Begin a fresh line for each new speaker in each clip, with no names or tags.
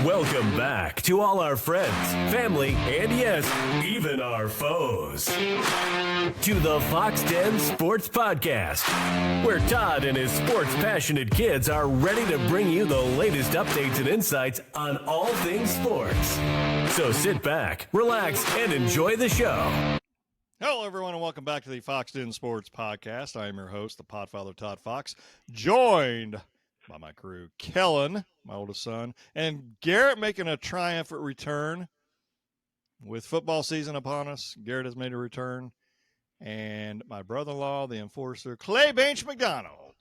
Welcome back to all our friends, family, and yes, even our foes. To the Foxx Den Sports Podcast, where Todd and his sports-passionate kids are ready to bring you the latest updates and insights on all things sports. So sit back, relax, and enjoy the show.
Hello, everyone, and welcome back to the Foxx Den Sports Podcast. I am your host, the Podfather, Todd Foxx, joined by my crew, Kellen, my oldest son, and Garrett making a triumphant return. With football season upon us, Garrett has made a return, and my brother-in-law, the enforcer, Banche McDonald.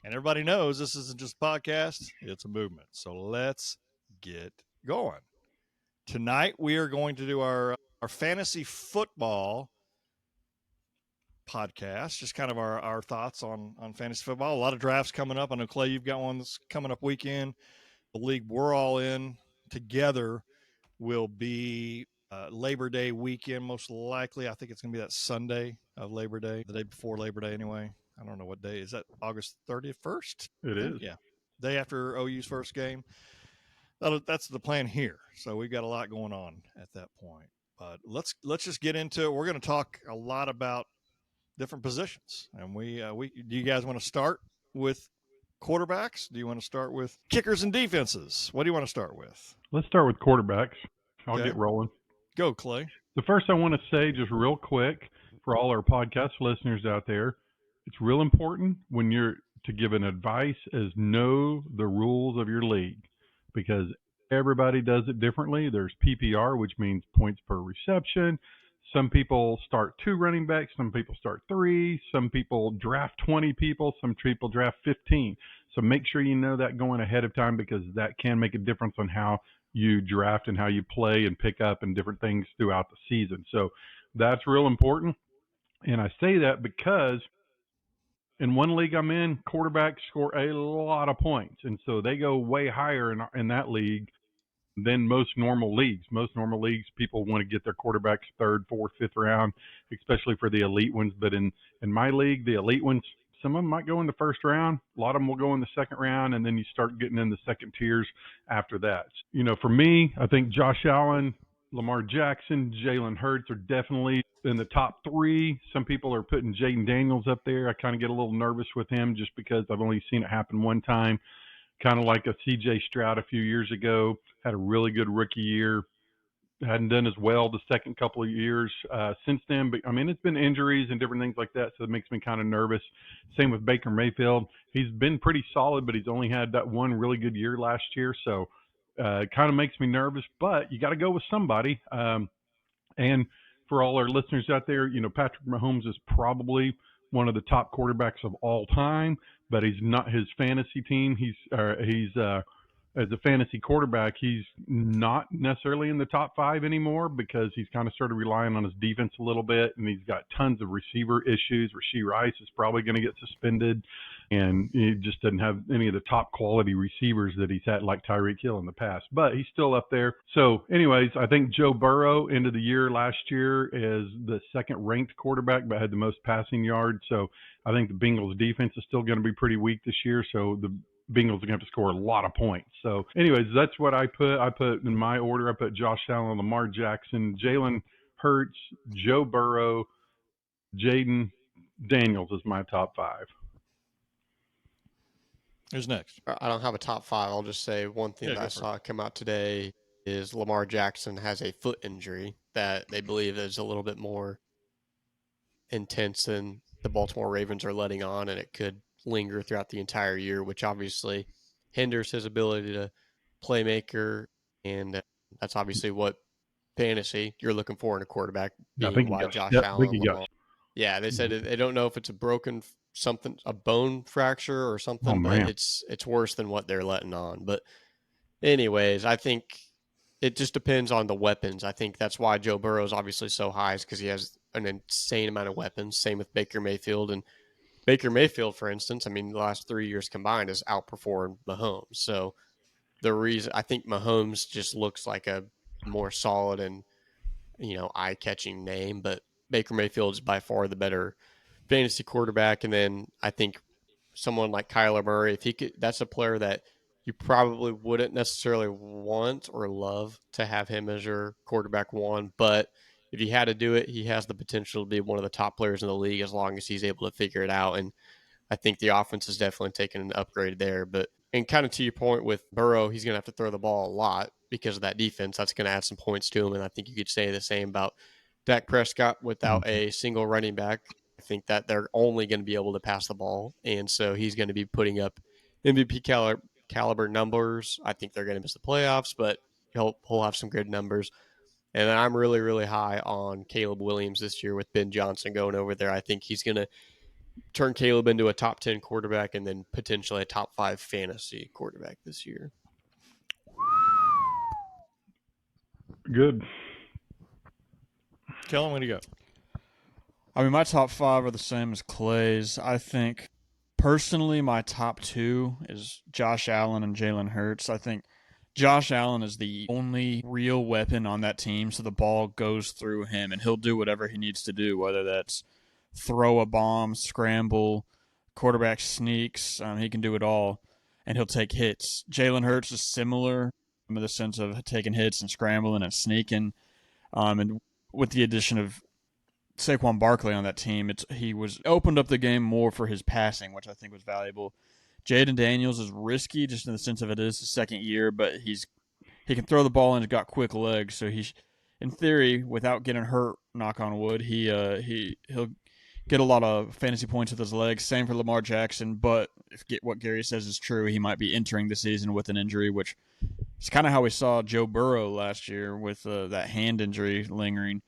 And everybody knows this isn't just a podcast, it's a movement. So let's get going. Tonight, we are going to do our fantasy football podcast, just kind of our thoughts on fantasy football. A lot of drafts coming up. I know, Clay, you've got one that's coming up weekend. The league we're all in together will be Labor Day weekend, most likely. I think it's going to be that Sunday of Labor Day, the day before Labor Day anyway. I don't know what day. Is that August 30th, 1st?
It is.
Yeah. Day after OU's first game. That's the plan here. So we've got a lot going on at that point. But let's just get into it. We're going to talk a lot about different positions. And we do you guys want to start with quarterbacks? Do you want to start with kickers and defenses? What do you want to start with?
Let's start with quarterbacks. I'll get rolling.
Go, Clay.
The first I want to say, just real quick, for all our podcast listeners out there, it's real important when you're to give an advice is know the rules of your league, because everybody does it differently. There's PPR, which means points per reception. Some people start 2 running backs. Some people start 3. Some people draft 20 people. Some people draft 15. So make sure you know that going ahead of time, because that can make a difference on how you draft and how you play and pick up and different things throughout the season. So that's real important. And I say that because in one league I'm in, quarterbacks score a lot of points. And so they go way higher in that league than most normal leagues. Most normal leagues, people want to get their quarterbacks 3rd, 4th, 5th round, especially for the elite ones. But in my league, the elite ones, some of them might go in the 1st round. A lot of them will go in the 2nd round, and then you start getting in the second tiers after that. You know, for me, I think Josh Allen, Lamar Jackson, Jalen Hurts are definitely in the top 3. Some people are putting Jaden Daniels up there. I kind of get a little nervous with him just because I've only seen it happen one time. Kind of like a C.J. Stroud a few years ago, had a really good rookie year. Hadn't done as well the second couple of years since then. But, I mean, it's been injuries and different things like that, so it makes me kind of nervous. Same with Baker Mayfield. He's been pretty solid, but he's only had that one really good year last year, so it kind of makes me nervous. But you got to go with somebody. And for all our listeners out there, you know, Patrick Mahomes is probably one of the top quarterbacks of all time, but he's not his fantasy team. He's as a fantasy quarterback, he's not necessarily in the top 5 anymore, because he's kind of started relying on his defense a little bit, and he's got tons of receiver issues. Rasheed Rice is probably going to get suspended, and he just doesn't have any of the top quality receivers that he's had, like Tyreek Hill in the past, but he's still up there. So anyways, I think Joe Burrow ended the year last year as the 2nd ranked quarterback, but had the most passing yards. So I think the Bengals defense is still going to be pretty weak this year. So the Bengals are going to have to score a lot of points. So anyways, that's what I put. I put in my order, I put Josh Allen, Lamar Jackson, Jalen Hurts, Joe Burrow, Jaden Daniels is my top 5.
Who's next?
I don't have a top 5. I'll just say one thing that I saw come out today is Lamar Jackson has a foot injury that they believe is a little bit more intense than the Baltimore Ravens are letting on, and it could linger throughout the entire year, which obviously hinders his ability to playmaker, and that's obviously what fantasy you're looking for in a quarterback. Being why Josh Allen. Yeah, they said they don't know if it's a a bone fracture or something, but it's worse than what they're letting on. But anyways, I think it just depends on the weapons. I think that's why Joe Burrow is obviously so high, is because he has an insane amount of weapons. Same with Baker Mayfield. And Baker Mayfield, for instance, I mean, the last 3 years combined has outperformed Mahomes. So the reason I think Mahomes just looks like a more solid and, you know, eye-catching name, but Baker Mayfield is by far the better fantasy quarterback. And then I think someone like Kyler Murray, if he could, that's a player that you probably wouldn't necessarily want or love to have him as your quarterback one, but if he had to do it, he has the potential to be one of the top players in the league as long as he's able to figure it out. And I think the offense has definitely taken an upgrade there. But, and kind of to your point with Burrow, he's going to have to throw the ball a lot because of that defense. That's going to add some points to him. And I think you could say the same about Dak Prescott without a single running back. I think that they're only going to be able to pass the ball. And so he's going to be putting up MVP caliber numbers. I think they're going to miss the playoffs, but he'll have some good numbers. And I'm really, really high on Caleb Williams this year with Ben Johnson going over there. I think he's going to turn Caleb into a top 10 quarterback and then potentially a top 5 fantasy quarterback this year.
Good.
Kellen, what do you got?
I mean, my top 5 are the same as Clay's. I think personally my top 2 is Josh Allen and Jalen Hurts. I think Josh Allen is the only real weapon on that team, so the ball goes through him, and he'll do whatever he needs to do, whether that's throw a bomb, scramble, quarterback sneaks. He can do it all, and he'll take hits. Jalen Hurts is similar in the sense of taking hits and scrambling and sneaking. And with the addition of Saquon Barkley on that team, he was opened up the game more for his passing, which I think was valuable. Jaden Daniels is risky just in the sense of it is his second year, but he can throw the ball and he's got quick legs. So in theory, without getting hurt, knock on wood, he'll get a lot of fantasy points with his legs. Same for Lamar Jackson, but if what Gary says is true, he might be entering the season with an injury, which is kind of how we saw Joe Burrow last year with that hand injury lingering.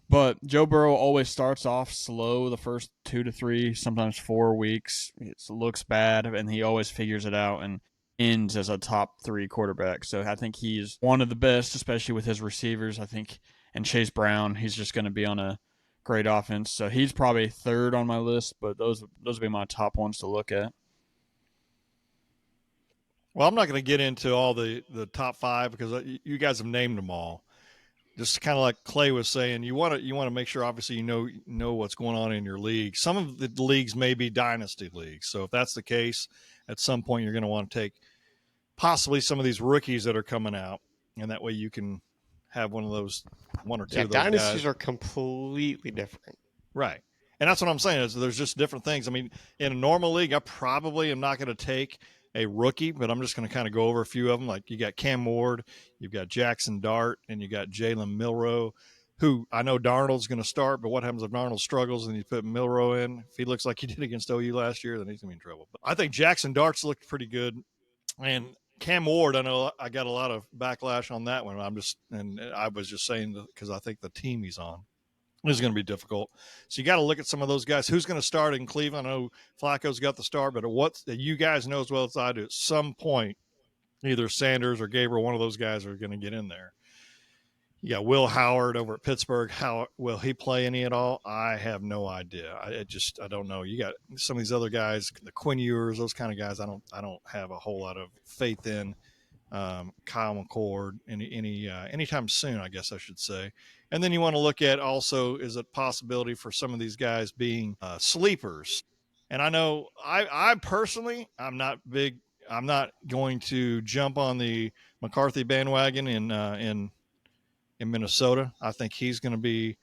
But Joe Burrow always starts off slow the first 2 to 3, sometimes 4 weeks. It looks bad, and he always figures it out and ends as a top 3 quarterback. So I think he's one of the best, especially with his receivers. I think, and Chase Brown, he's just going to be on a great offense. So he's probably 3rd on my list, but those would be my top ones to look at.
Well, I'm not going to get into all the top 5 because you guys have named them all. Just kind of like Clay was saying, you want to make sure obviously you know what's going on in your league. Some of the leagues may be dynasty leagues, so if that's the case, at some point you're going to want to take possibly some of these rookies that are coming out, and that way you can have one or two of those
dynasties
guys.
are completely different,
right? And that's what I'm saying is there's just different things. I mean, in a normal league, I probably am not going to take a rookie, but I'm just going to kind of go over a few of them. Like you got Cam Ward, you've got Jackson Dart, and you got Jalen Milroe, who I know Darnold's going to start, but what happens if Darnold struggles and you put Milroe in? If he looks like he did against OU last year, then he's going to be in trouble. But I think Jackson Dart's looked pretty good. And Cam Ward, I know I got a lot of backlash on that one. I was just saying because I think the team he's on is going to be difficult. So you got to look at some of those guys. Who's going to start in Cleveland? I know Flacco's got the start, but what you guys know as well as I do, at some point, either Sanders or Gabriel, one of those guys are going to get in there. You got Will Howard over at Pittsburgh. How will he play any at all? I have no idea. I don't know. You got some of these other guys, the Quinn Ewers, those kind of guys. I don't have a whole lot of faith in. Kyle McCord anytime soon, I guess I should say. And then you want to look at also is a possibility for some of these guys being sleepers. And I know I personally I'm not going to jump on the McCarthy bandwagon in Minnesota. I think he's going to be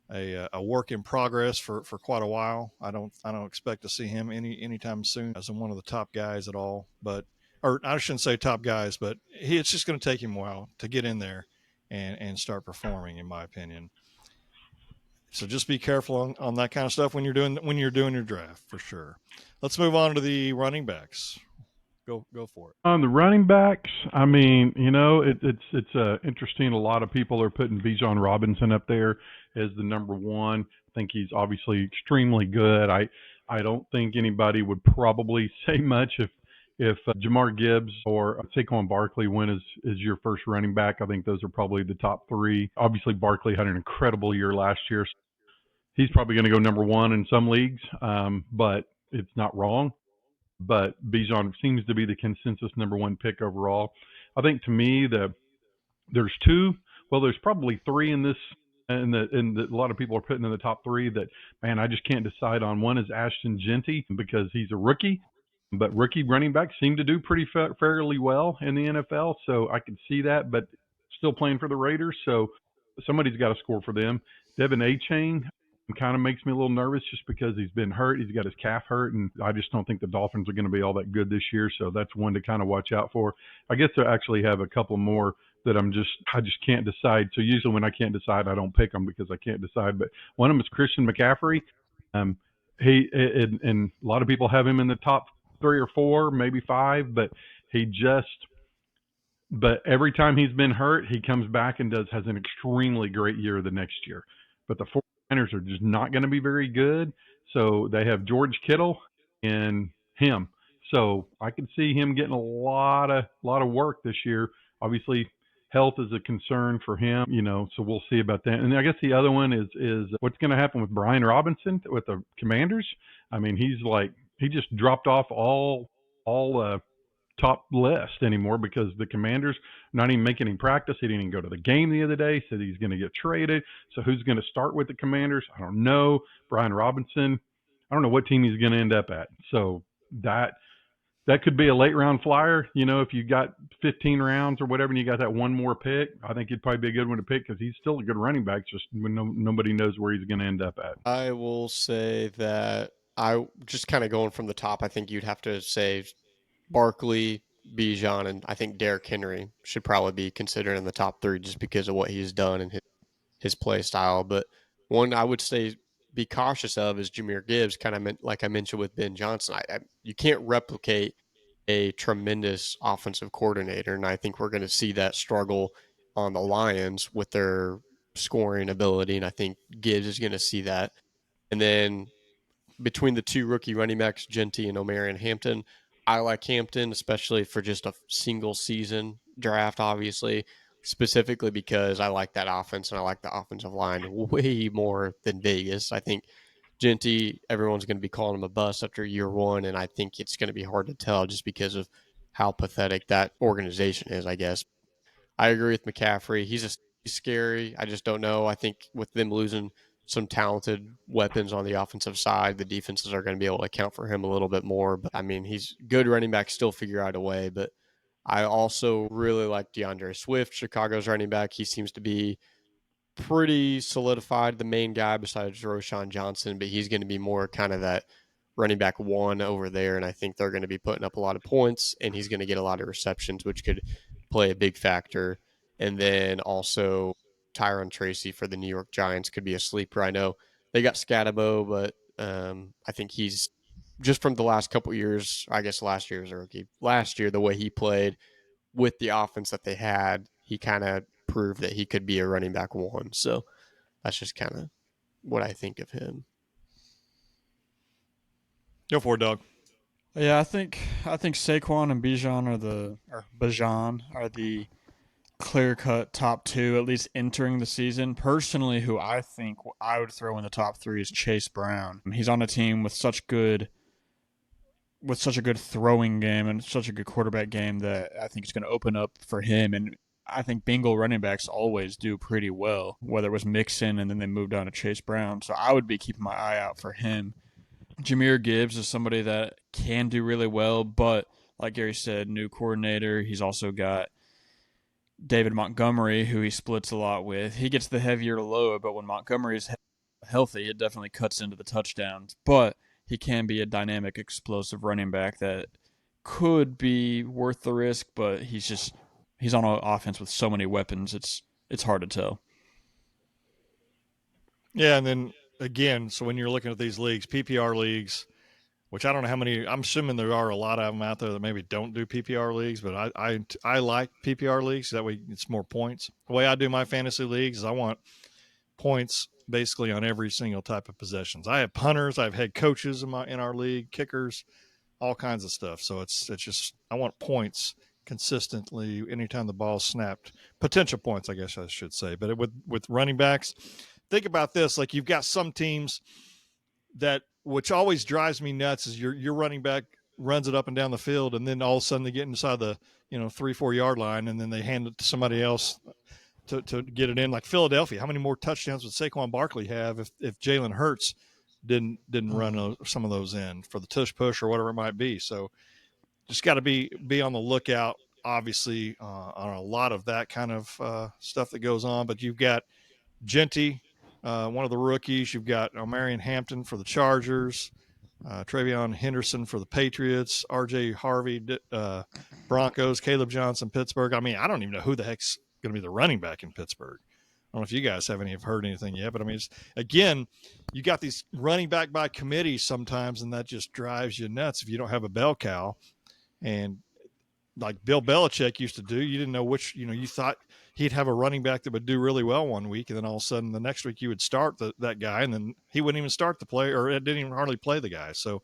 a work in progress for quite a while. I don't expect to see him anytime soon as one of the top guys at all. Or I shouldn't say top guys, but it's just going to take him a while to get in there and start performing, in my opinion. So just be careful on that kind of stuff when you're doing your draft for sure. Let's move on to the running backs. Go for it.
On the running backs, I mean, it's interesting. A lot of people are putting Bijan Robinson up there as the number 1. I think he's obviously extremely good. I don't think anybody would probably say much if Jamar Gibbs or Saquon Barkley went as your first running back. I think those are probably the top 3. Obviously, Barkley had an incredible year last year. So he's probably going to go number 1 in some leagues, but it's not wrong. But Bijan seems to be the consensus number 1 pick overall. I think to me there's 2. Well, there's probably 3 in this, and a lot of people are putting in the top 3 that, man, I just can't decide on. One is Ashton Genty because he's a rookie. But rookie running backs seem to do pretty fairly well in the NFL, so I can see that. But still playing for the Raiders, so somebody's got to score for them. Devin Achane kind of makes me a little nervous just because he's been hurt. He's got his calf hurt, and I just don't think the Dolphins are going to be all that good this year. So that's one to kind of watch out for. I guess I actually have a couple more that I just can't decide. So usually when I can't decide, I don't pick them because I can't decide. But one of them is Christian McCaffrey. He and a lot of people have him in the top 3 or 4, maybe 5, but every time he's been hurt, he comes back and has an extremely great year the next year. But the 49ers are just not going to be very good. So they have George Kittle and him. So I can see him getting a lot of work this year. Obviously, health is a concern for him, so we'll see about that. And I guess the other one is what's going to happen with Brian Robinson with the Commanders. I mean, he just dropped off all top list anymore because the Commanders not even making any practice. He didn't even go to the game the other day. Said he's going to get traded. So who's going to start with the Commanders? I don't know. Brian Robinson. I don't know what team he's going to end up at. So that could be a late round flyer. If you got 15 rounds or whatever and you got that one more pick, I think it'd probably be a good one to pick because he's still a good running back. Just when nobody knows where he's going to end up at.
I will say that I just kind of going from the top, I think you'd have to say Barkley, Bijan, and I think Derrick Henry should probably be considered in the top 3 just because of what he's done and his play style. But one I would say be cautious of is Jahmyr Gibbs, kind of like I mentioned with Ben Johnson. You can't replicate a tremendous offensive coordinator, and I think we're going to see that struggle on the Lions with their scoring ability, and I think Gibbs is going to see that. And then between the 2 rookie running backs, Genty and Omarion Hampton, I like Hampton, especially for just a single season draft, obviously, specifically because I like that offense and I like the offensive line way more than Vegas. I think Genty, everyone's going to be calling him a bust after year 1, and I think it's going to be hard to tell just because of how pathetic that organization is, I guess. I agree with McCaffrey. He's scary. I just don't know. I think with them losing some talented weapons on the offensive side, the defenses are going to be able to account for him a little bit more. But I mean, he's good running back, still figure out a way. But I also really like DeAndre Swift, Chicago's running back. He seems to be pretty solidified, the main guy besides Roshan Johnson, but he's going to be more kind of that running back 1 over there. And I think they're going to be putting up a lot of points, and he's going to get a lot of receptions, which could play a big factor. And then also Tyron Tracy for the New York Giants could be a sleeper. I know they got Scatabo, but I think he's just from the last couple of years, I guess last year was a rookie. Last year, the way he played with the offense that they had, he kind of proved that he could be a running back 1. So that's just kind of what I think of him.
Go for it, Doug.
Yeah, I think Saquon and Bijan are the clear-cut top 2, at least entering the season. Personally, who I think I would throw in the top 3 is Chase Brown. He's on a team with such a good throwing game and such a good quarterback game that I think it's going to open up for him. And I think Bengal running backs always do pretty well, whether it was Mixon and then they moved on to Chase Brown. So I would be keeping my eye out for him. Jahmyr Gibbs is somebody that can do really well, but like Gary said, new coordinator. He's also got David Montgomery, who he splits a lot with. He gets the heavier load, but when Montgomery is healthy, it definitely cuts into the touchdowns. But he can be a dynamic, explosive running back that could be worth the risk, but he's on an offense with so many weapons, it's hard to tell.
Yeah, and then again, so when you're looking at these leagues, PPR leagues, which I don't know how many, I'm assuming there are a lot of them out there that maybe don't do PPR leagues, but I like PPR leagues. That way it's more points. The way I do my fantasy leagues is I want points basically on every single type of possessions. I have punters, I've had coaches in our league, kickers, all kinds of stuff. So it's just, I want points consistently anytime the ball's snapped. Potential points, I guess I should say. But with running backs, think about this. Like, you've got some teams that, which always drives me nuts, is your running back runs it up and down the field, and then all of a sudden they get inside the 3-4 yard line, and then they hand it to somebody else to get it in. Like Philadelphia, how many more touchdowns would Saquon Barkley have if Jalen Hurts didn't run some of those in for the tush push or whatever it might be. So just got to be on the lookout, obviously, on a lot of that kind of stuff that goes on. But you've got Genty, one of the rookies. You've got Marion Hampton for the Chargers, Travion Henderson for the Patriots, R.J. Harvey, Broncos, Caleb Johnson, Pittsburgh. I mean, I don't even know who the heck's going to be the running back in Pittsburgh. I don't know if you guys have heard anything yet, but I mean, again, you got these running back by committee sometimes, and that just drives you nuts if you don't have a bell cow. And like Bill Belichick used to do, you didn't know which, you thought he'd have a running back that would do really well one week, and then all of a sudden the next week you would start that guy, and then he wouldn't even start the play, or it didn't even hardly play the guy. So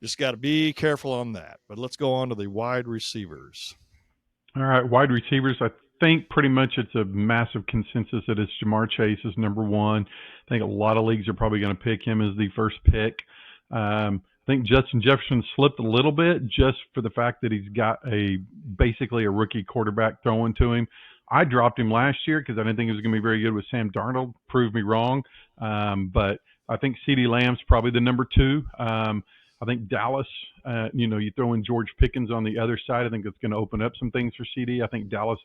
just got to be careful on that. But let's go on to the wide receivers.
All right, wide receivers. I think pretty much it's a massive consensus that it's Jamar Chase is number one. I think a lot of leagues are probably going to pick him as the first pick. I think Justin Jefferson slipped a little bit just for the fact that he's got basically a rookie quarterback throwing to him. I dropped him last year because I didn't think he was going to be very good with Sam Darnold. Proved me wrong. But I think CeeDee Lamb's probably the number two. I think Dallas, you throw in George Pickens on the other side. I think it's going to open up some things for CD. I think Dallas,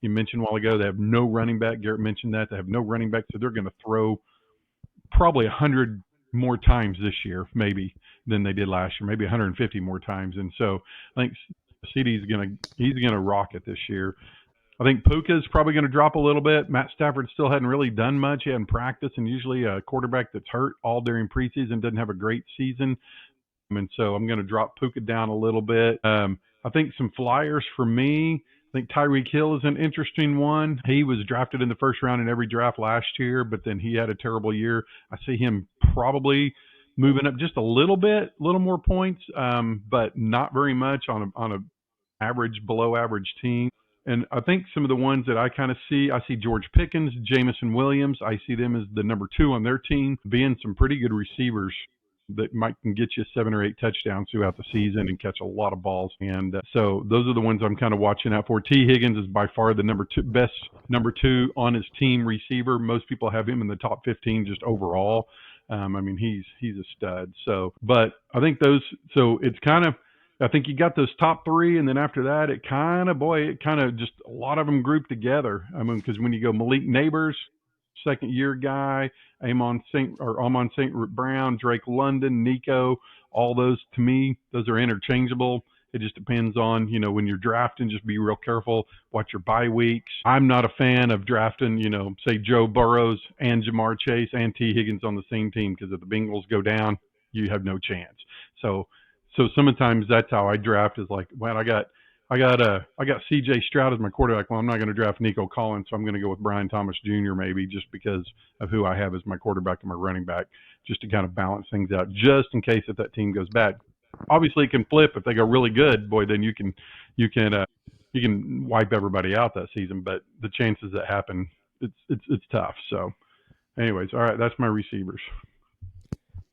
you mentioned a while ago, they have no running back. Garrett mentioned that. They have no running back, so they're going to throw probably 100 more times this year, maybe, than they did last year, maybe 150 more times. And so I think CD's he's going to rock it this year. I think Puka's probably going to drop a little bit. Matt Stafford still hadn't really done much. He hadn't practiced, and usually a quarterback that's hurt all during preseason doesn't have a great season. And so I'm going to drop Puka down a little bit. I think some flyers for me. I think Tyreek Hill is an interesting one. He was drafted in the first round in every draft last year, but then he had a terrible year. I see him probably moving up just a little bit, a little more points, but not very much on a below average team. And I think some of the ones that I kind of see, I see George Pickens, Jamison Williams. I see them as the number two on their team, being some pretty good receivers that can get you 7 or 8 touchdowns throughout the season and catch a lot of balls. And so those are the ones I'm kind of watching out for. T. Higgins is by far the best number two on his team receiver. Most people have him in the top 15 just overall. I mean, he's a stud. So, but I think it's kind of, I think you got those top three, and then after that, it kind of just a lot of them grouped together. I mean, because when you go Malik Neighbors, second-year guy, Amon St. Brown, Drake London, Nico, all those, to me, those are interchangeable. It just depends on, when you're drafting, just be real careful. Watch your bye weeks. I'm not a fan of drafting, say Joe Burrows and Jamar Chase and T. Higgins on the same team, because if the Bengals go down, you have no chance. So sometimes that's how I draft, is like, well, I got C.J. Stroud as my quarterback. Well, I'm not going to draft Nico Collins, so I'm going to go with Brian Thomas Jr. maybe, just because of who I have as my quarterback and my running back, just to kind of balance things out, just in case if that team goes bad. Obviously, it can flip if they go really good. Boy, then you can wipe everybody out that season. But the chances that happen, it's tough. So, anyways, all right, that's my receivers.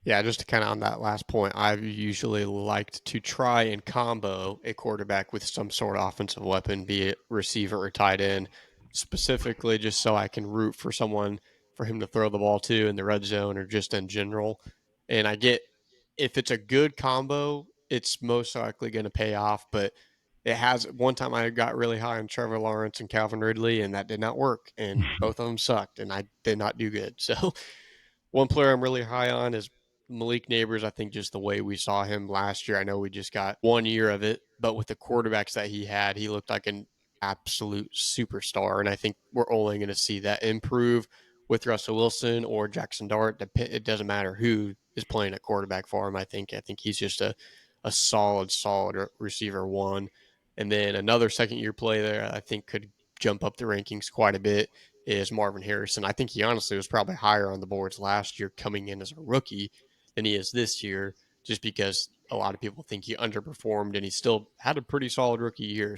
Yeah, just to kind of on that last point, I've usually liked to try and combo a quarterback with some sort of offensive weapon, be it receiver or tight end, specifically just so I can root for someone for him to throw the ball to in the red zone or just in general. And I get, if it's a good combo, it's most likely going to pay off. But it has, one time I got really high on Trevor Lawrence and Calvin Ridley, and that did not work. And both of them sucked, and I did not do good. So one player I'm really high on is Malik Neighbors. I think just the way we saw him last year, I know we just got 1 year of it, but with the quarterbacks that he had, he looked like an absolute superstar. And I think we're only going to see that improve with Russell Wilson or Jackson Dart. It doesn't matter who is playing at quarterback for him. I think he's just a solid receiver one. And then another second-year play there I think could jump up the rankings quite a bit is Marvin Harrison. I think he honestly was probably higher on the boards last year coming in as a rookie than he is this year, just because a lot of people think he underperformed, and he still had a pretty solid rookie year.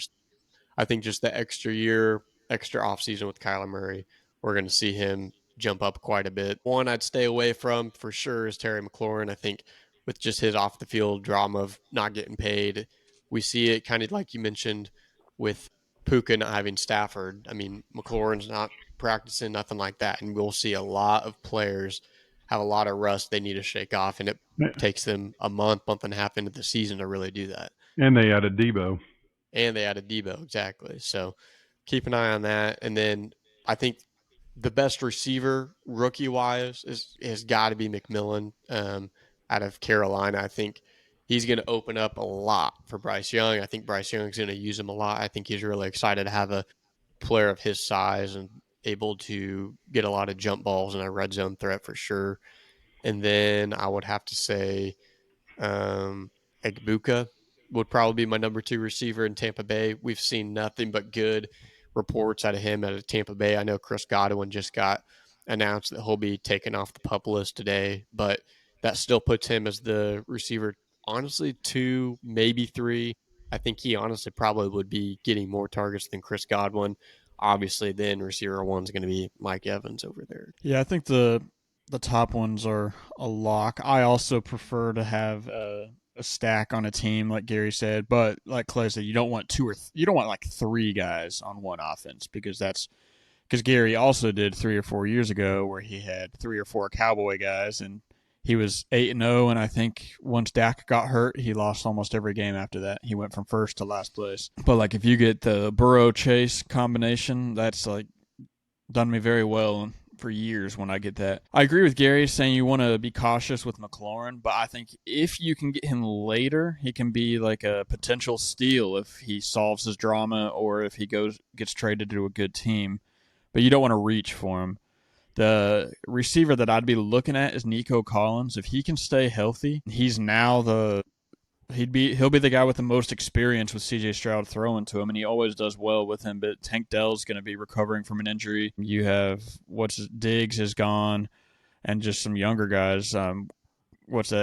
I think just the extra offseason with Kyler Murray, we're going to see him jump up quite a bit. One I'd stay away from for sure is Terry McLaurin. I think with just his off the field drama of not getting paid, we see it kind of like you mentioned with Puka not having Stafford. I mean, McLaurin's not practicing, nothing like that. And we'll see a lot of players have a lot of rust they need to shake off, and it takes them a month and a half into the season to really do that.
And they added Debo.
Exactly. So keep an eye on that. And then I think the best receiver rookie-wise has got to be McMillan out of Carolina. I think he's going to open up a lot for Bryce Young. I think Bryce Young's going to use him a lot. I think he's really excited to have a player of his size and able to get a lot of jump balls and a red zone threat for sure. And then I would have to say Egbuka would probably be my number 2 receiver in Tampa Bay. We've seen nothing but good reports out of him out of Tampa Bay. I know Chris Godwin just got announced that he'll be taken off the PUP list today, but that still puts him as the receiver, honestly, 2, maybe 3. I think he honestly probably would be getting more targets than Chris Godwin. Obviously, then receiver 1's going to be Mike Evans over there.
Yeah, I think the top ones are a lock. I also prefer to have a stack on a team, like Gary said, but like Clay said, you don't want you don't want like 3 guys on one offense, because Gary also did 3 or 4 years ago where he had 3 or 4 Cowboy guys, and he was 8-0, and I think once Dak got hurt, he lost almost every game after that. He went from first to last place. But like if you get the Burrow Chase combination, that's like done me very well for years when I get that. I agree with Gary saying you want to be cautious with McLaurin, but I think if you can get him later, he can be like a potential steal if he solves his drama or if he gets traded to a good team. But you don't want to reach for him. The receiver that I'd be looking at is Nico Collins. If he can stay healthy, he's now he'll be the guy with the most experience with CJ Stroud throwing to him, and he always does well with him. But Tank Dell's going to be recovering from an injury. You have Diggs is gone, and just some younger guys.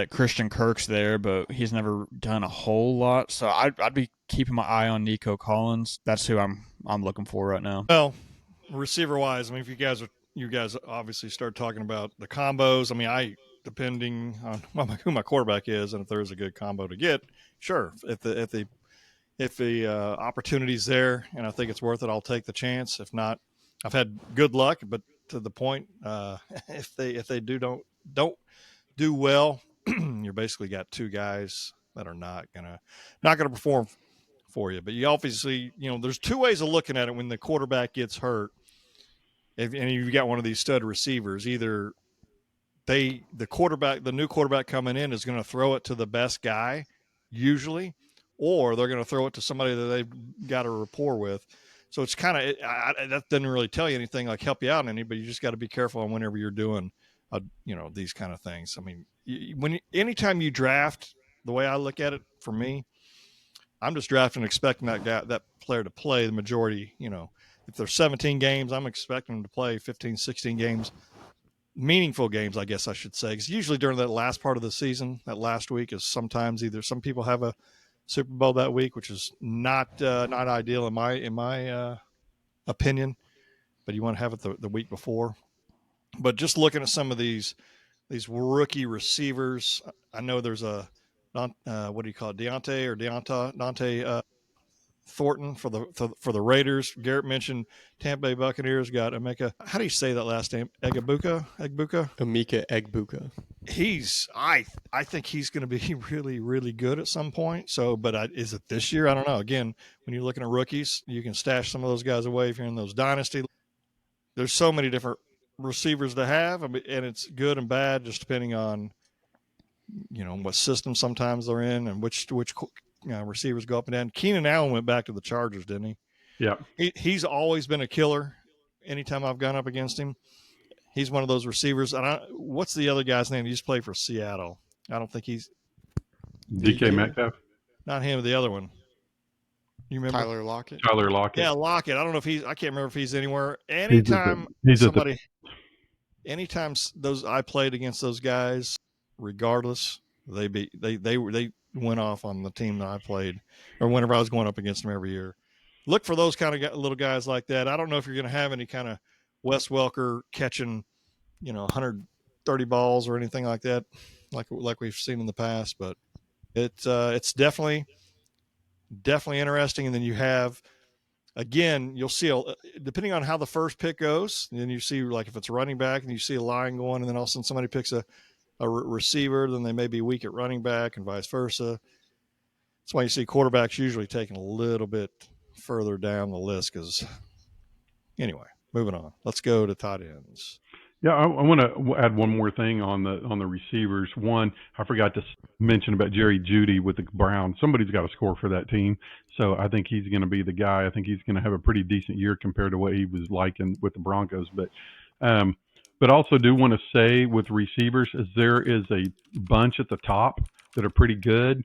Christian Kirk's there, but he's never done a whole lot. So I'd be keeping my eye on Nico Collins. That's who I'm looking for right now.
Well, receiver wise, I mean, if you guys obviously start talking about the combos. I mean, depending on who my quarterback is, and if there's a good combo to get, sure. If the opportunity's there, and I think it's worth it, I'll take the chance. If not, I've had good luck, but to the point, if they don't do well, you're basically got 2 guys that are not gonna perform for you. But you obviously, there's 2 ways of looking at it when the quarterback gets hurt. And you've got one of these stud receivers, either the new quarterback coming in is going to throw it to the best guy, usually, or they're going to throw it to somebody that they've got a rapport with. So it's kind of that doesn't really tell you anything, like help you out any, but you just got to be careful on whenever you're doing, these kind of things. I mean, anytime you draft, the way I look at it, for me, I'm just drafting expecting that player to play the majority, If there's 17 games, I'm expecting them to play 15, 16 games, meaningful games, I guess I should say. Because usually during that last part of the season, that last week is sometimes either some people have a Super Bowl that week, which is not ideal in my opinion, but you want to have it the week before. But just looking at some of these rookie receivers, I know there's a what do you call it, Dante Thornton for the Raiders. Garrett mentioned Tampa Bay Buccaneers got Emeka. How do you say that last name? Emeka
Egbuka.
I think he's going to be really, really good at some point. So, but is it this year? I don't know. Again, when you're looking at rookies, you can stash some of those guys away if you're in those dynasty. There's so many different receivers to have, and it's good and bad just depending on what system sometimes they're in and which receivers go up and down. Keenan Allen went back to the Chargers, didn't he?
Yeah.
He's always been a killer. Anytime I've gone up against him, he's one of those receivers. What's the other guy's name? He just played for Seattle. I don't think he's
DK Metcalf.
Not him. The other one. You remember
Tyler Lockett?
Yeah, Lockett. I don't know if I can't remember if he's anywhere.
Anytime
I played against those guys, regardless, they went off on the team that I played, or whenever I was going up against them every year. Look for those kind of little guys like that. I don't know if you're going to have any kind of Wes Welker catching, 130 balls or anything like that, like we've seen in the past. But it's definitely interesting. And then you have again, you'll see, depending on how the first pick goes, and then you see, like, if it's a running back and you see a line going, and then all of a sudden somebody picks a receiver, then they may be weak at running back and vice versa. That's why you see quarterbacks usually taking a little bit further down the list. Because anyway, moving on. Let's go to tight ends.
Yeah, I want to add one more thing on the receivers. One, I forgot to mention about Jerry Jeudy with the Browns. Somebody's got to score for that team, so I think he's going to be the guy. I think he's going to have a pretty decent year compared to what he was like with the Broncos. But also do want to say with receivers is there is a bunch at the top that are pretty good,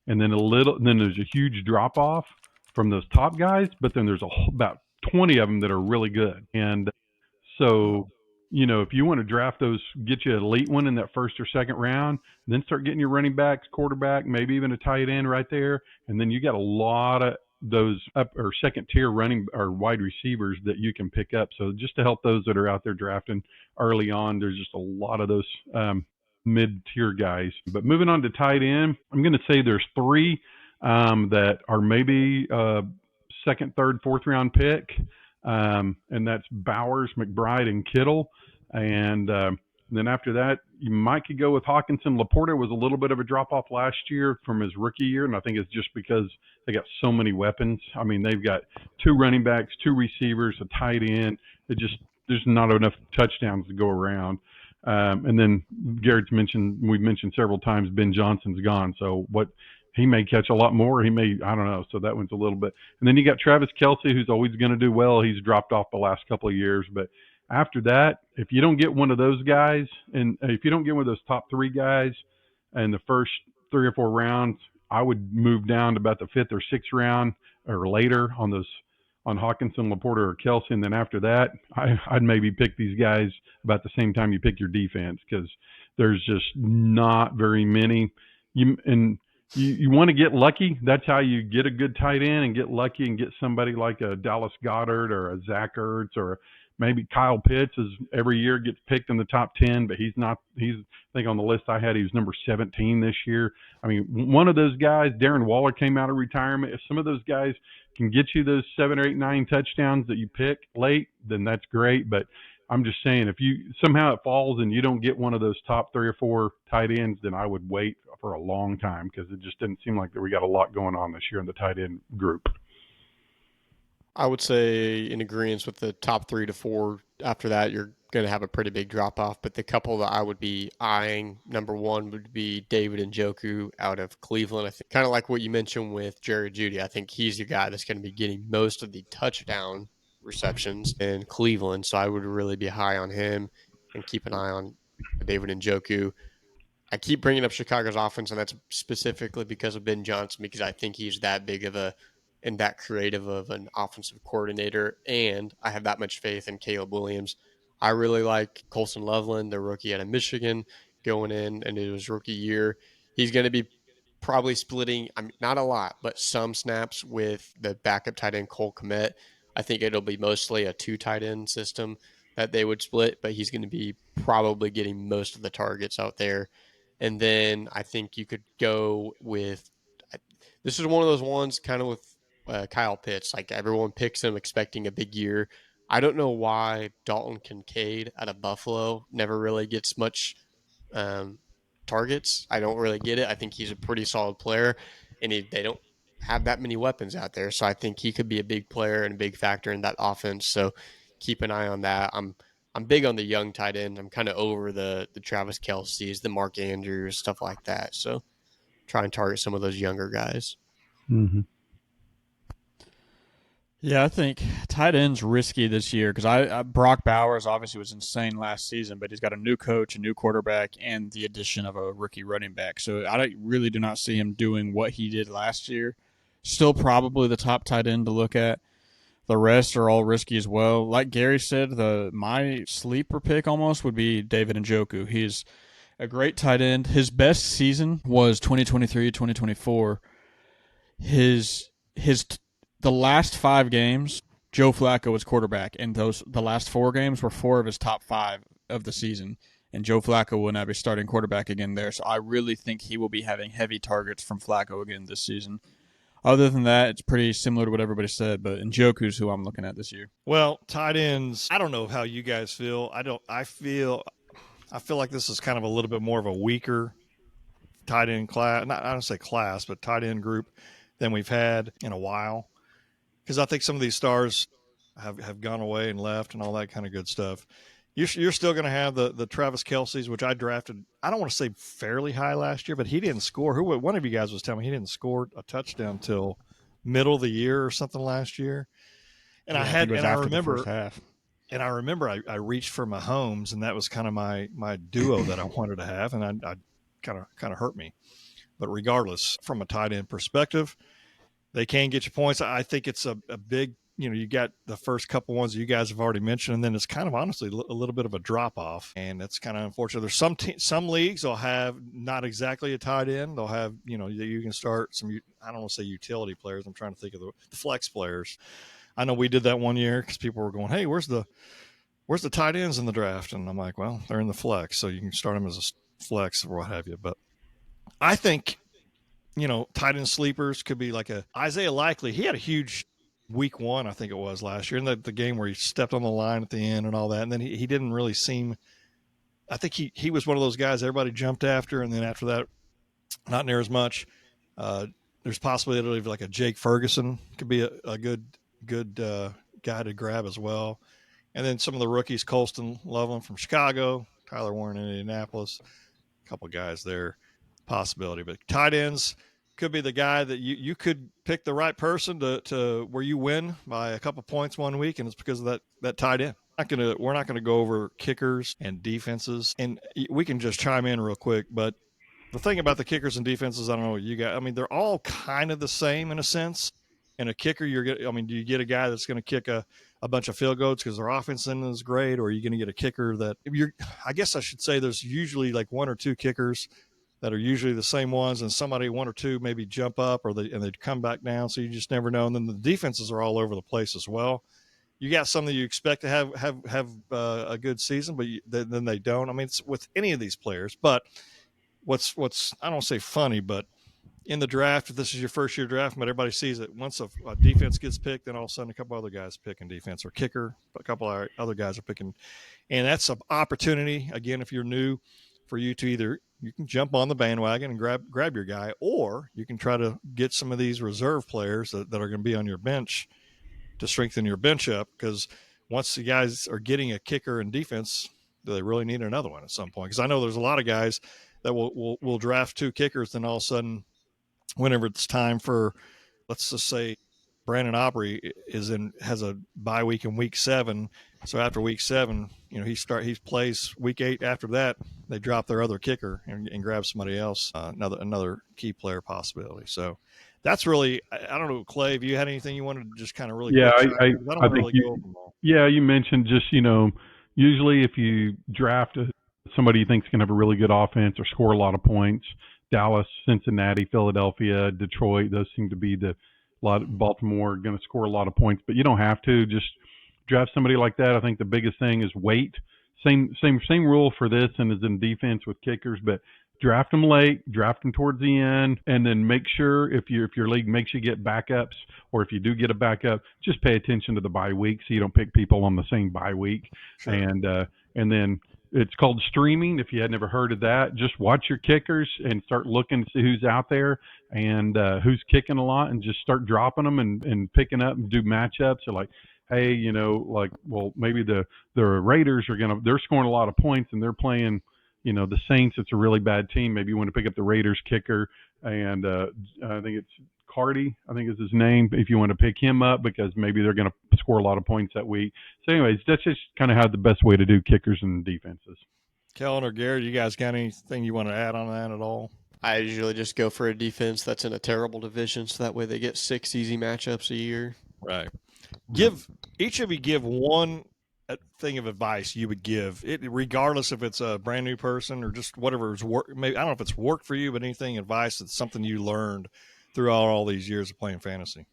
and then then there's a huge drop off from those top guys. But then there's about 20 of them that are really good, and so. If you want to draft those, get you an elite one in that first or second round, then start getting your running backs, quarterback, maybe even a tight end right there. And then you got a lot of those up or second tier running or wide receivers that you can pick up. So just to help those that are out there drafting early on, there's just a lot of those mid-tier guys. But moving on to tight end, I'm going to say there's three that are maybe second, third, fourth round pick. And that's Bowers, McBride, and Kittle. And then after that, you might could go with Hawkinson. Laporta was a little bit of a drop-off last year from his rookie year, and I think it's just because they got so many weapons. I mean, they've got two running backs, two receivers, a tight end. There's not enough touchdowns to go around. And then Garrett's we've mentioned several times, Ben Johnson's gone. So he may catch a lot more. He may, I don't know. So that one's a little bit. And then you got Travis Kelce, who's always going to do well. He's dropped off the last couple of years. But after that, if you don't get one of those guys, and if you don't get one of those top three guys in the first 3 or 4 rounds, I would move down to about the 5th or 6th round or later on Hawkinson, Laporta, or Kelce. And then after that, I'd maybe pick these guys about the same time you pick your defense, because there's just not very many. You want to get lucky. That's how you get a good tight end and get lucky and get somebody like a Dallas Goedert or a Zach Ertz, or maybe Kyle Pitts every year gets picked in the top 10, but he's not. I think on the list I had, he was number 17 this year. I mean, one of those guys, Darren Waller, came out of retirement. If some of those guys can get you those 7 or 8, 9 touchdowns that you pick late, then that's great. But I'm just saying, if you somehow it falls and you don't get one of those top 3 or 4 tight ends, then I would wait for a long time, because it just didn't seem like that we got a lot going on this year in the tight end group.
I would say in agreement with the top 3 to 4. After that, you're going to have a pretty big drop off. But the couple that I would be eyeing, number one would be David Njoku out of Cleveland. I think kind of like what you mentioned with Jerry Jeudy. I think he's the guy that's going to be getting most of the touchdown receptions in Cleveland. So I would really be high on him and keep an eye on David Njoku. I keep bringing up Chicago's offense, and that's specifically because of Ben Johnson, because I think he's that big of and that creative of an offensive coordinator, and I have that much faith in Caleb Williams. I really like Colson Loveland, the rookie out of Michigan, going into his rookie year. He's going to be probably splitting, not a lot, but some snaps with the backup tight end Cole Kmet. I think it'll be mostly a 2 tight end system that they would split, but he's going to be probably getting most of the targets out there. And then I think you could go with – this is one of those ones kind of with Kyle Pitts. Like, everyone picks him expecting a big year. I don't know why Dalton Kincaid out of Buffalo never really gets much targets. I don't really get it. I think he's a pretty solid player, and they don't have that many weapons out there. So I think he could be a big player and a big factor in that offense. So keep an eye on that. I'm big on the young tight end. I'm kind of over the Travis Kelce's, the Mark Andrews, stuff like that. So try and target some of those younger guys.
Mm-hmm.
Yeah, I think tight end's risky this year because Brock Bowers obviously was insane last season, but he's got a new coach, a new quarterback, and the addition of a rookie running back. So I really do not see him doing what he did last year. Still probably the top tight end to look at. The rest are all risky as well. Like Gary said, my sleeper pick almost would be David Njoku. He's a great tight end. His best season was 2023-2024. The last 5 games, Joe Flacco was quarterback, and the last 4 games were 4 of his top 5 of the season. And Joe Flacco will now be starting quarterback again there. So I really think he will be having heavy targets from Flacco again this season. Other than that, it's pretty similar to what everybody said, but Njoku's who I'm looking at this year.
Well, tight ends, I don't know how you guys feel. I feel like this is kind of a little bit more of a weaker tight end class. I don't say class, but tight end group than we've had in a while. Because I think some of these stars have gone away and left and all that kind of good stuff. You're still going to have the Travis Kelce's, which I drafted, I don't want to say fairly high last year, but he didn't score. One of you guys was telling me he didn't score a touchdown till middle of the year or something last year. And I remember I reached for Mahomes, and that was kind of my duo that I wanted to have, and I kind of hurt me. But regardless, from a tight end perspective, they can get you points. I think it's a big, you got the first couple ones you guys have already mentioned, and then it's kind of honestly a little bit of a drop off, and it's kind of unfortunate. There's some leagues will have not exactly a tight end. They'll have, you can start some, I don't want to say utility players. I'm trying to think of the flex players. I know we did that one year because people were going, hey, where's the tight ends in the draft? And I'm like, well, they're in the flex, so you can start them as a flex or what have you. But I think, tight end sleepers could be like a Isaiah Likely. He had a huge week 1, I think it was last year, in the game where he stepped on the line at the end and all that. And then he didn't really seem – I think he was one of those guys everybody jumped after, and then after that, not near as much. There's possibility of like a Jake Ferguson could be a good guy to grab as well. And then some of the rookies, Colston Loveland from Chicago, Tyler Warren in Indianapolis, a couple guys there, possibility. But tight ends could be the guy that you could pick the right person to where you win by a couple points one week, and it's because of that tight end. We're not gonna go over kickers and defenses, and we can just chime in real quick. But the thing about the kickers and defenses, I don't know what you got. I mean, they're all kind of the same in a sense. And a kicker, do you get a guy that's going to kick a bunch of field goals because their offense isn't as great, or are you going to get a kicker that I guess I should say there's usually like one or two kickers that are usually the same ones, and somebody, one or two, maybe jump up and they come back down. So you just never know. And then the defenses are all over the place as well. You got some that you expect to have a good season, but then they don't. I mean, it's with any of these players. But what's I don't say funny, but in the draft, if this is your first year draft, but everybody sees it. Once a defense gets picked, then all of a sudden a couple other guys picking defense, or kicker, a couple other guys are picking. And that's an opportunity, again, if you're new, for you to either you can jump on the bandwagon and grab your guy, or you can try to get some of these reserve players that are going to be on your bench to strengthen your bench up, because once the guys are getting a kicker and defense, do they really need another one at some point? Because I know there's a lot of guys that will draft 2 kickers, then all of a sudden, whenever it's time for, let's just say, Brandon Aubrey has a bye week in week 7. So after week 7, he plays week 8. After that, they drop their other kicker and grab somebody else, another key player possibility. So that's really, I don't know, Clay, if you had anything you wanted to just kind of really,
you mentioned just, usually if you draft somebody you think is going to have a really good offense or score a lot of points, Dallas, Cincinnati, Philadelphia, Detroit, those seem to be Baltimore going to score a lot of points, but you don't have to just draft somebody like that. I think the biggest thing is wait. Same rule for this and as in defense with kickers, but draft them late, draft them towards the end, and then make sure if your league makes you get backups, or if you do get a backup, just pay attention to the bye week so you don't pick people on the same bye week. Sure. And then it's called streaming. If you had never heard of that, just watch your kickers and start looking to see who's out there and who's kicking a lot, and just start dropping them and picking up and do matchups. Or like, hey, maybe the Raiders they're scoring a lot of points and they're playing, the Saints. It's a really bad team. Maybe you want to pick up the Raiders kicker, and I think it's Cardi, I think is his name, if you want to pick him up, because maybe they're going to score a lot of points that week. So anyways, that's just kind of how the best way to do kickers and defenses.
Kellen or Garrett, you guys got anything you want to add on that at all?
I usually just go for a defense that's in a terrible division, so that way they get 6 easy matchups a year.
Right. Each of you give one thing of advice you would give it, regardless if it's a brand new person or just whatever's work. Maybe I don't know if it's worked for you, but anything advice that's something you learned throughout all these years of playing fantasy.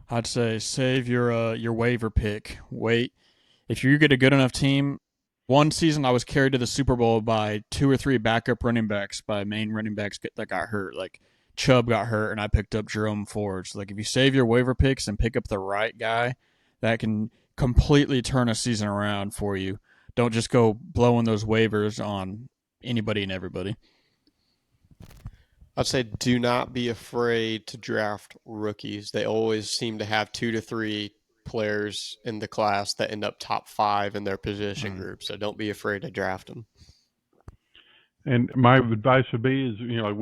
I'd say save your waiver pick. Wait, if you get a good enough team. One season I was carried to the Super Bowl by 2 or 3 backup running backs, by main running backs that got hurt. Like Chubb got hurt and I picked up Jerome Ford. So, like, if you save your waiver picks and pick up the right guy, that can completely turn a season around for you. Don't just go blowing those waivers on anybody and everybody.
I'd say do not be afraid to draft rookies. They always seem to have 2 to 3 players in the class that end up top 5 in their position group. So don't be afraid to draft them.
And my advice would be is, I'm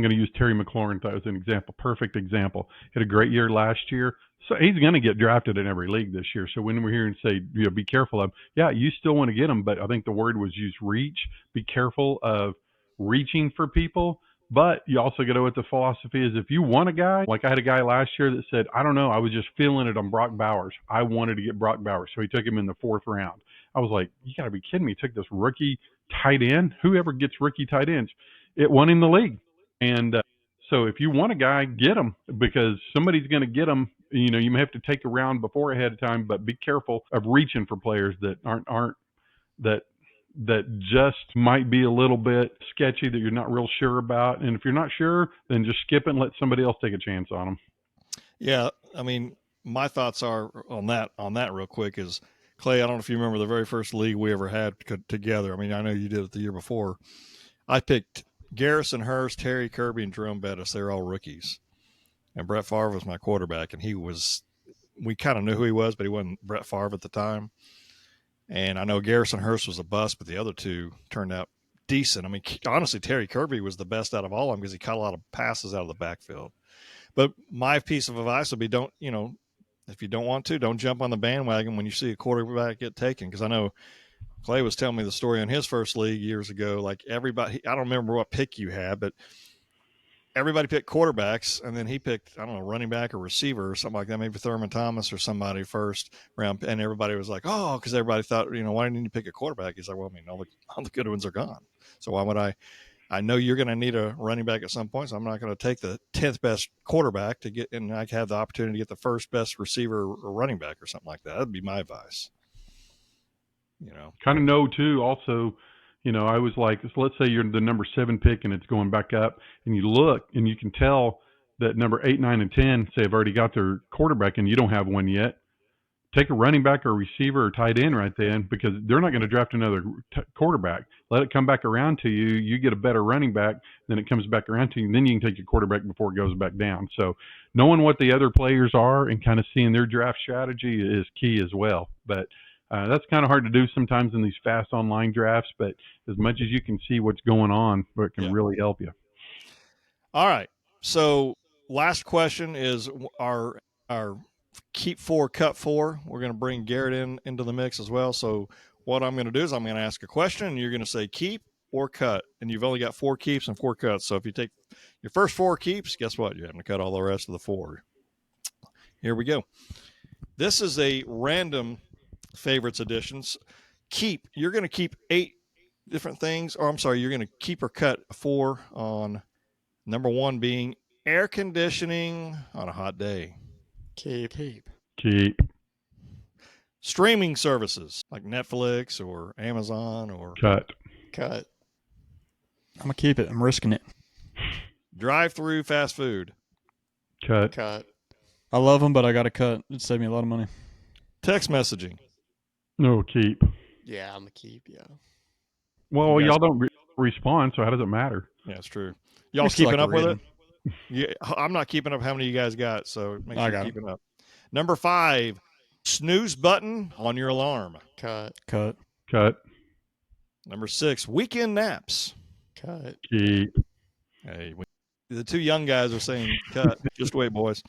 going to use Terry McLaurin as an example, perfect example. He had a great year last year. So he's going to get drafted in every league this year. So when we're here and say, be careful of, you still want to get him, but I think the word was use reach. Be careful of reaching for people. But you also got to go with the philosophy is if you want a guy, like I had a guy last year that said, I don't know, I was just feeling it on Brock Bowers. I wanted to get Brock Bowers. So he took him in the 4th round. I was like, you got to be kidding me. He took this rookie tight end. Whoever gets rookie tight ends, it won him the league. And so if you want a guy, get him because somebody's going to get him. You may have to take a round before ahead of time, but be careful of reaching for players that aren't that just might be a little bit sketchy that you're not real sure about. And if you're not sure, then just skip it and let somebody else take a chance on them.
Yeah. I mean, my thoughts are on that real quick is Clay. I don't know if you remember the very first league we ever had together. I mean, I know you did it the year before. I picked Garrison, Hurst, Terry Kirby, and Jerome Bettis. They're all rookies. And Brett Favre was my quarterback, and we kind of knew who he was, but he wasn't Brett Favre at the time. And I know Garrison Hurst was a bust, but the other two turned out decent. I mean, honestly, Terry Kirby was the best out of all of them because he caught a lot of passes out of the backfield. But my piece of advice would be if you don't want to, don't jump on the bandwagon when you see a quarterback get taken. Because I know Clay was telling me the story in his first league years ago. Like everybody, I don't remember what pick you had, but everybody picked quarterbacks, and then he picked, I don't know, running back or receiver or something like that, maybe Thurman Thomas or somebody first round. And everybody was like, oh, because everybody thought, why didn't you pick a quarterback? He's like, well, I mean, all the good ones are gone. So why would I know you're going to need a running back at some point, so I'm not going to take the 10th best quarterback to get, and I have the opportunity to get the first best receiver or running back or something like that. That'd be my advice.
Kind of know too, also, I was like, so let's say you're the number 7 pick and it's going back up and you look and you can tell that number 8, 9, and 10 say have already got their quarterback and you don't have one yet. Take a running back or receiver or tight end right then because they're not going to draft another quarterback. Let it come back around to you. You get a better running back, then it comes back around to you, and then you can take your quarterback before it goes back down. So knowing what the other players are and kind of seeing their draft strategy is key as well. But that's kind of hard to do sometimes in these fast online drafts, but as much as you can see what's going on, it can really help you.
All right. So last question is our keep 4, cut 4. We're going to bring Garrett into the mix as well. So what I'm going to do is I'm going to ask a question, and you're going to say keep or cut, and you've only got 4 keeps and 4 cuts. So if you take your first 4 keeps, guess what? You're having to cut all the rest of the 4. Here we go. This is a random favorites editions. Keep, you're going to keep 8 different things, or I'm sorry, you're going to keep or cut 4 on number 1 being air conditioning on a hot day.
Keep.
Streaming services like Netflix or Amazon or
Cut.
I'm
going to keep it. I'm risking it.
Drive-through fast food.
Cut.
I love them, but I got to cut. It'd save me a lot of money.
Text messaging.
No, keep.
Yeah, I'm a keep, yeah.
Well, y'all don't respond, so how does it matter?
Yeah, it's true. Y'all keeping up with it? Yeah, I'm not keeping up how many you guys got, so make sure you're keeping up. Number 5, snooze button on your alarm.
Cut.
Number 6, weekend naps.
Cut.
Keep.
Hey, the 2 young guys are saying cut. Just wait, boys.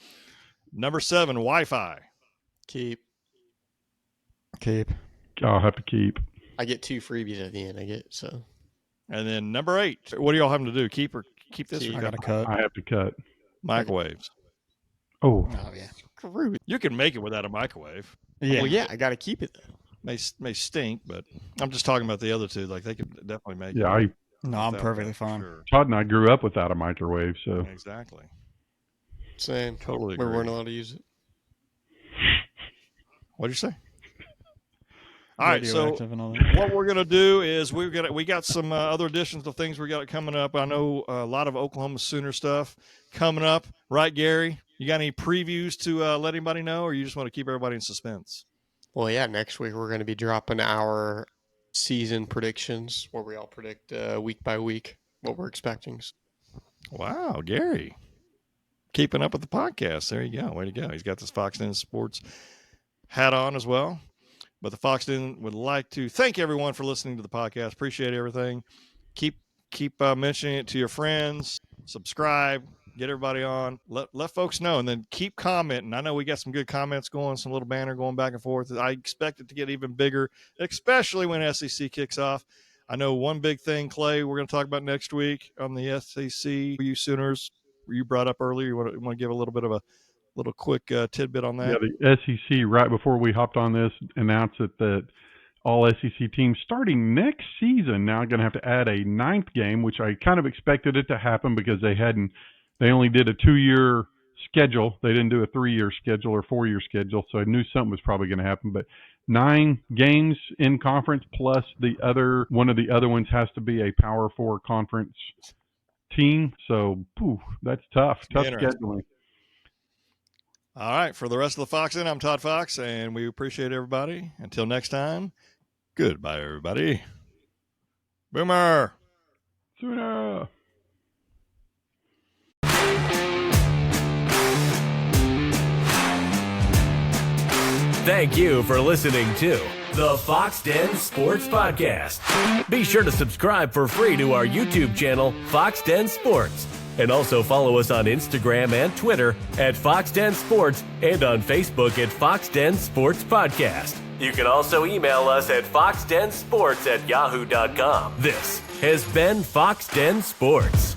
Number 7, Wi-Fi.
Keep.
I'll have to keep.
I get 2 freebies at the end.
And then number 8, what are y'all having to do? Keep this?
I got to cut.
I have to cut.
Microwaves.
Oh
yeah.
You can make it without a microwave.
Yeah.
Well, yeah, I got to keep it though.
May stink, but I'm just talking about the other 2. Like they could definitely make it.
Yeah,
I'm perfectly fine.
Sure.
Todd and I grew up without a microwave, so
Exactly.
Same.
Totally
We
agree.
weren't allowed to use it.
What'd you say? All right, so
radioactive and all that.
what we're gonna do is we got some other additions to things we got coming up. I know a lot of Oklahoma Sooner stuff coming up, right, Gary? You got any previews to let anybody know, or you just want to keep everybody in suspense?
Well, yeah, next week we're going to be dropping our season predictions, where we all predict week by week what we're expecting.
Wow, Gary, keeping up with the podcast. There you go. Way to go. He's got this Foxx Den Sports hat on as well. But the Foxx Den would like to thank everyone for listening to the podcast. Appreciate everything. Keep mentioning it to your friends. Subscribe. Get everybody on. Let folks know, and then keep commenting. I know we got some good comments going, some little banner going back and forth. I expect it to get even bigger, especially when SEC kicks off. I know one big thing, Clay, we're going to talk about next week on the SEC. You Sooners, you brought up earlier. You want to give a little bit of a little quick tidbit on that?
Yeah, the SEC, right before we hopped on this, announced that all SEC teams starting next season now are going to have to add a 9th game, which I kind of expected it to happen because they only did a 2-year schedule. They didn't do a 3-year schedule or 4-year schedule, so I knew something was probably going to happen. But 9 games in conference plus one of the other ones has to be a Power 4 conference team. So, that's tough scheduling.
All right, for the rest of the Foxx Den, I'm Todd Foxx, and we appreciate everybody. Until next time, goodbye, everybody. Boomer.
Sooner.
Thank you for listening to the Foxx Den Sports Podcast. Be sure to subscribe for free to our YouTube channel, Foxx Den Sports. And also follow us on Instagram and Twitter at Foxx Den Sports and on Facebook at Foxx Den Sports Podcast. You can also email us at foxdensports@yahoo.com. This has been Foxx Den Sports.